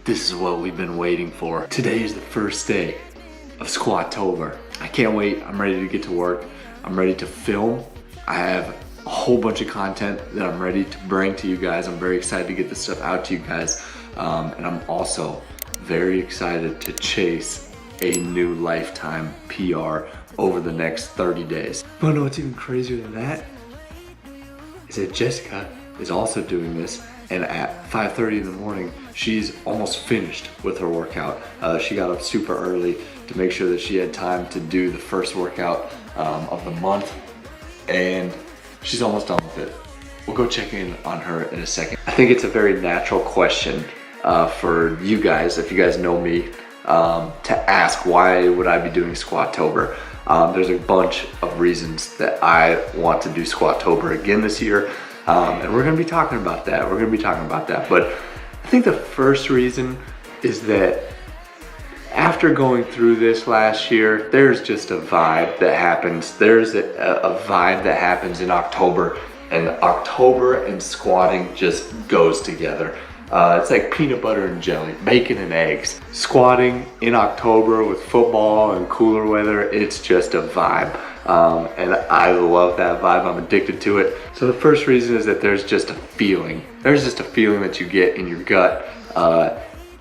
This is what we've been waiting for. Today is the first day of Squatober. I can't wait. I'm ready to get to work. I'm ready to film. I have a whole bunch of content that I'm ready to bring to you guys. I'm very excited to get this stuff out to you guys. And I'm also very excited to chase a new lifetime PR over the next 30 days. You wanna know what's even crazier than that? Is that Jessica is also doing this, and at 5:30 in the morning, she's almost finished with her workout. She got up super early to make sure that she had time to do the first workout of the month, and she's almost done with it. We'll go check in on her in a second. I think it's a very natural question for you guys, if you guys know me, to ask why would I be doing Squatober. There's a bunch of reasons that I want to do Squatober again this year, and we're gonna be talking about that. But I think the first reason is that after going through this last year, there's just a vibe that happens. There's a vibe that happens in October, and October and squatting just goes together. It's like peanut butter and jelly, bacon and eggs. Squatting in October with football and cooler weather, it's just a vibe. And I love that vibe, I'm addicted to it. So the first reason is that there's just a feeling. There's just a feeling that you get in your gut.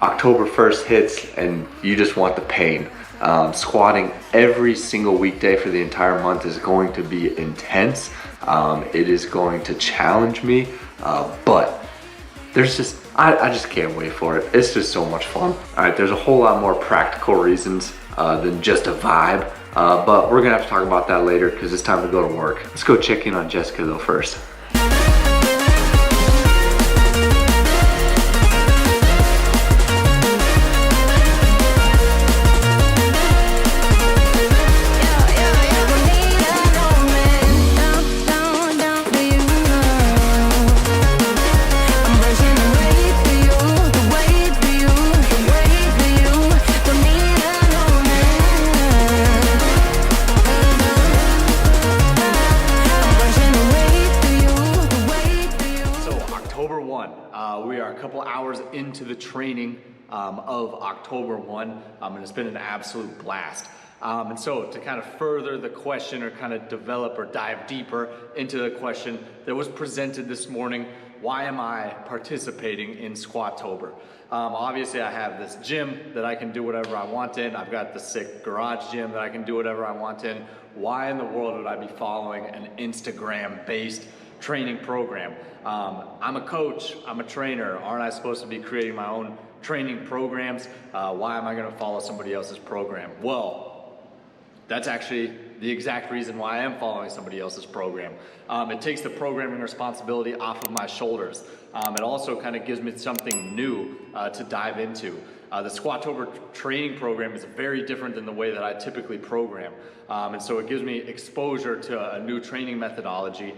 October 1st hits and you just want the pain. Squatting every single weekday for the entire month is going to be intense. It is going to challenge me, but there's just, I just can't wait for it. It's just so much fun. All right, there's a whole lot more practical reasons than just a vibe, but we're gonna have to talk about that later because it's time to go to work. Let's go check in on Jessica though first. We are a couple hours into the training of October 1, and it's been an absolute blast. And so to kind of further the question or kind of develop or dive deeper into the question that was presented this morning, why am I participating in Squatober? Obviously I have this gym that I can do whatever I want in. I've got the sick garage gym that I can do whatever I want in. Why in the world would I be following an Instagram-based training program? I'm a coach, I'm a trainer. Aren't I supposed to be creating my own training programs? Why am I gonna follow somebody else's program? Well, that's actually the exact reason why I am following somebody else's program. It takes the programming responsibility off of my shoulders. It also kind of gives me something new to dive into. The Squatober training program is very different than the way that I typically program. And so it gives me exposure to a new training methodology,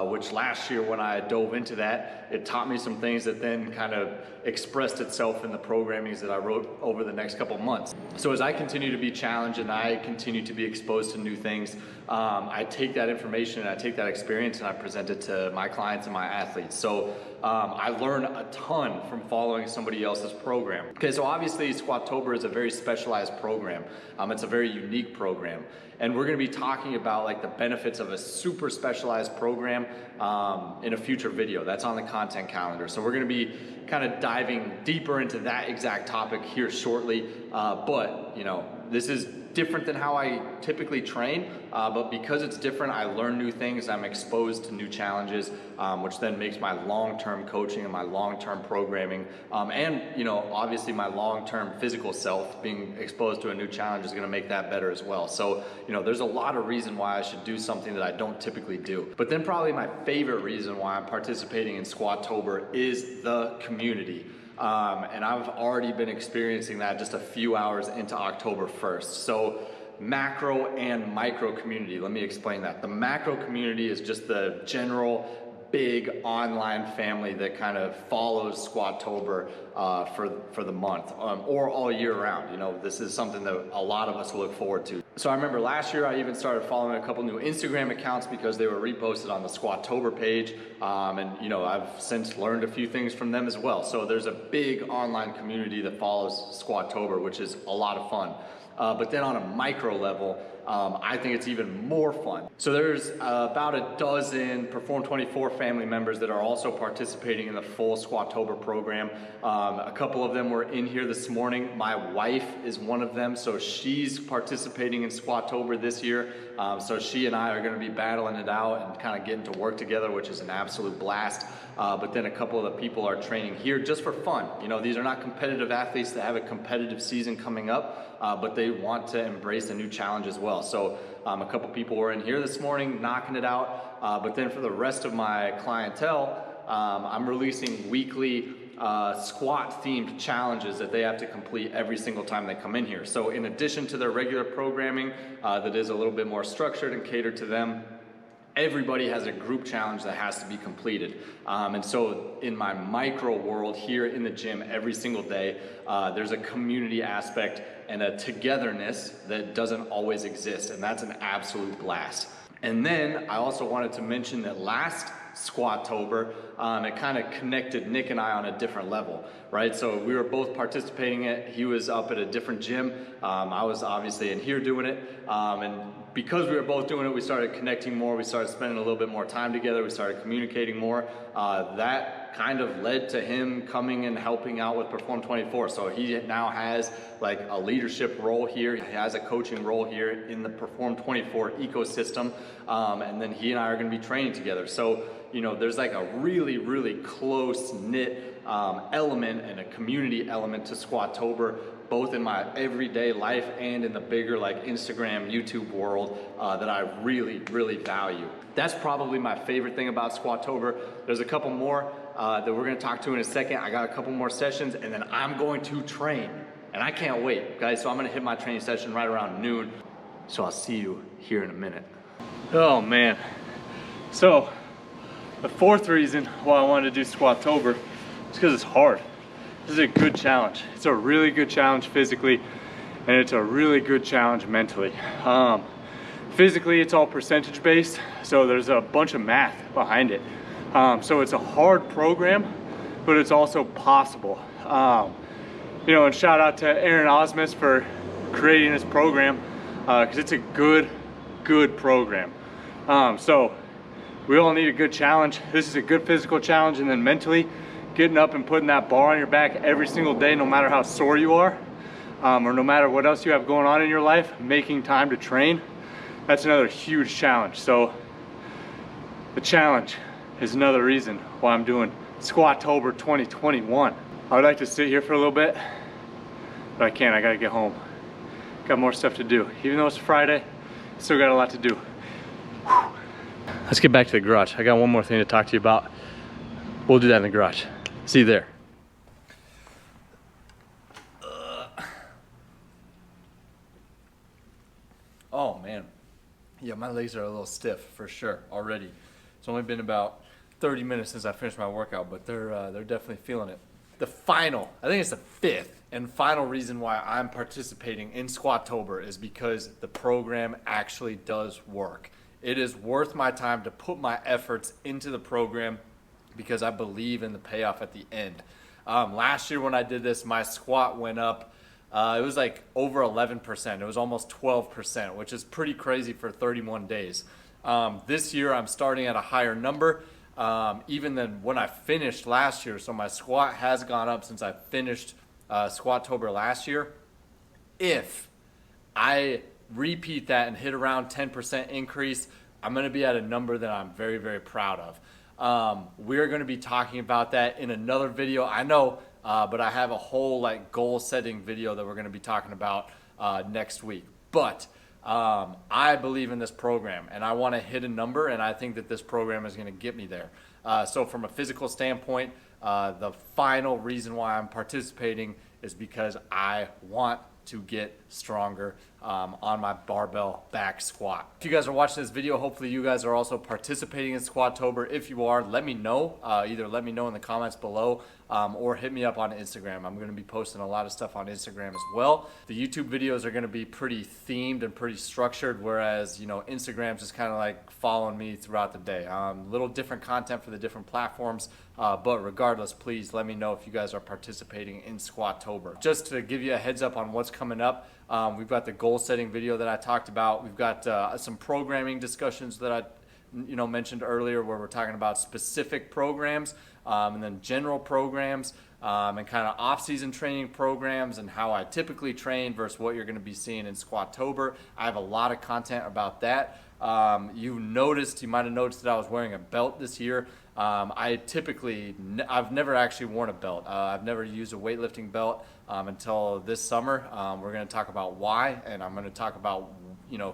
which last year when I dove into that, it taught me some things that then kind of expressed itself in the programmings that I wrote over the next couple months. So as I continue to be challenged and I continue to be exposed to new things, I take that information and I take that experience and I present it to my clients and my athletes. So I learn a ton from following somebody else's program. Okay, so obviously Squatober is a very specialized program. It's a very unique program. And we're gonna be talking about like the benefits of a super specialized program in a future video. That's on the content calendar. So we're gonna be kind of diving deeper into that exact topic here shortly. But you know, this is different than how I typically train, but because it's different, I learn new things, I'm exposed to new challenges, which then makes my long-term coaching and my long-term programming, and you know, obviously my long-term physical self, being exposed to a new challenge is gonna make that better as well. So, you know, there's a lot of reason why I should do something that I don't typically do. But then probably my favorite reason why I'm participating in Squatober is the community. And I've already been experiencing that just a few hours into October 1st. So macro and micro community, let me explain that. The macro community is just the general big online family that kind of follows Squatober for the month, or all year round. You know, this is something that a lot of us look forward to. So I remember last year I even started following a couple new Instagram accounts because they were reposted on the Squatober page, and you know, I've since learned a few things from them as well. So there's a big online community that follows Squatober, which is a lot of fun. But then on a micro level, I think it's even more fun. So there's about a dozen Perform24 family members that are also participating in the full Squatober program. A couple of them were in here this morning. My wife is one of them, so she's participating in Squatober this year. So she and I are gonna be battling it out and kind of getting to work together, which is an absolute blast. But then a couple of the people are training here just for fun. You know, these are not competitive athletes that have a competitive season coming up, but they want to embrace a new challenge as well. So a couple people were in here this morning knocking it out. But then for the rest of my clientele, I'm releasing weekly squat themed challenges that they have to complete every single time they come in here. So in addition to their regular programming that is a little bit more structured and catered to them, everybody has a group challenge that has to be completed. And so in my micro world here in the gym every single day, there's a community aspect and a togetherness that doesn't always exist, and that's an absolute blast. And then I also wanted to mention that last Squatober, it kind of connected Nick and I on a different level, right? So we were both participating in it. He was up at a different gym. I was obviously in here doing it. And because we were both doing it, we started connecting more. We started spending a little bit more time together. We started communicating more. That kind of led to him coming and helping out with Perform24. So he now has like a leadership role here. He has a coaching role here in the Perform24 ecosystem. And then he and I are gonna be training together. So, you know, there's like a really, really close knit element and a community element to Squatober, both in my everyday life and in the bigger like Instagram, YouTube world that I really, really value. That's probably my favorite thing about Squatober. There's a couple more that we're gonna talk to in a second. I got a couple more sessions and then I'm going to train. And I can't wait, guys. So I'm gonna hit my training session right around noon. So I'll see you here in a minute. Oh man. So the fourth reason why I wanted to do Squatober is because it's hard. This is a good challenge. It's a really good challenge physically, and it's a really good challenge mentally. Physically, it's all percentage based, so there's a bunch of math behind it. So it's a hard program, but it's also possible. You know, and shout out to Aaron Osmus for creating this program, because it's a good program. So we all need a good challenge. This is a good physical challenge, and then mentally, getting up and putting that bar on your back every single day, no matter how sore you are, or no matter what else you have going on in your life, making time to train, that's another huge challenge. So the challenge is another reason why I'm doing Squatober 2021. I would like to sit here for a little bit, but I can't. I gotta get home. Got more stuff to do. Even though it's Friday, still got a lot to do. Whew. Let's get back to the garage. I got one more thing to talk to you about. We'll do that in the garage. See you there. Oh man. Yeah, my legs are a little stiff for sure already. It's only been about 30 minutes since I finished my workout, but they're definitely feeling it. The final, I think it's the fifth and final reason why I'm participating in Squatober is because the program actually does work. It is worth my time to put my efforts into the program because I believe in the payoff at the end. Last year when I did this, my squat went up. It was like over 11%. It was almost 12%, which is pretty crazy for 31 days. This year I'm starting at a higher number, even than when I finished last year. So my squat has gone up since I finished Squatober last year. If I repeat that and hit around 10% increase, I'm gonna be at a number that I'm very, very proud of. We're gonna be talking about that in another video. I know, but I have a whole like goal setting video that we're gonna be talking about next week. But I believe in this program and I wanna hit a number, and I think that this program is gonna get me there. So from a physical standpoint, the final reason why I'm participating is because I want to get stronger on my barbell back squat. If you guys are watching this video, hopefully you guys are also participating in Squatober. If you are, let me know. Either let me know in the comments below or hit me up on Instagram. I'm going to be posting a lot of stuff on Instagram as well. The YouTube videos are going to be pretty themed and pretty structured, whereas, you know, Instagram's just kind of like following me throughout the day. Little different content for the different platforms, but regardless, please let me know if you guys are participating in Squatober. Just to give you a heads up on what's coming up, we've got the goal setting video that I talked about. We've got some programming discussions that I mentioned earlier, where we're talking about specific programs and then general programs and kind of off-season training programs and how I typically train versus what you're going to be seeing in Squatober. I have a lot of content about that. You might have noticed that I was wearing a belt this year. I've never actually worn a belt. I've never used a weightlifting belt until this summer. We're going to talk about why, and I'm going to talk about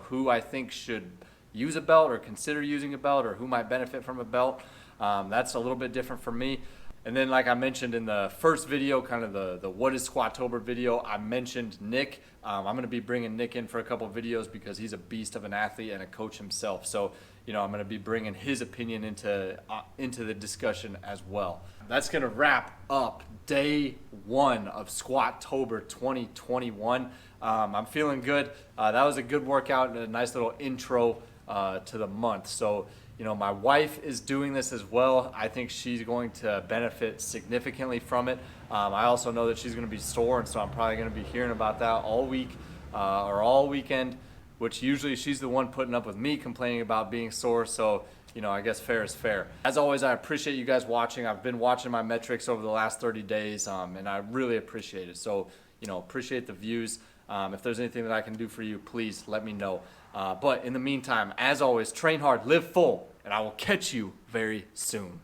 who I think should use a belt or consider using a belt, or who might benefit from a belt. That's a little bit different for me. And then, like I mentioned in the first video, kind of the what is Squatober video, I mentioned Nick. I'm going to be bringing Nick in for a couple of videos because he's a beast of an athlete and a coach himself. So, I'm going to be bringing his opinion into the discussion as well. That's going to wrap up day one of Squatober 2021. I'm feeling good. That was a good workout and a nice little intro to the month. So, my wife is doing this as well. I think she's going to benefit significantly from it. I also know that she's going to be sore, and so I'm probably going to be hearing about that all week or all weekend, which usually she's the one putting up with me complaining about being sore. So, I guess fair is fair. As always, I appreciate you guys watching. I've been watching my metrics over the last 30 days, and I really appreciate it. So, appreciate the views. If there's anything that I can do for you, please let me know. But in the meantime, as always, train hard, live full, and I will catch you very soon.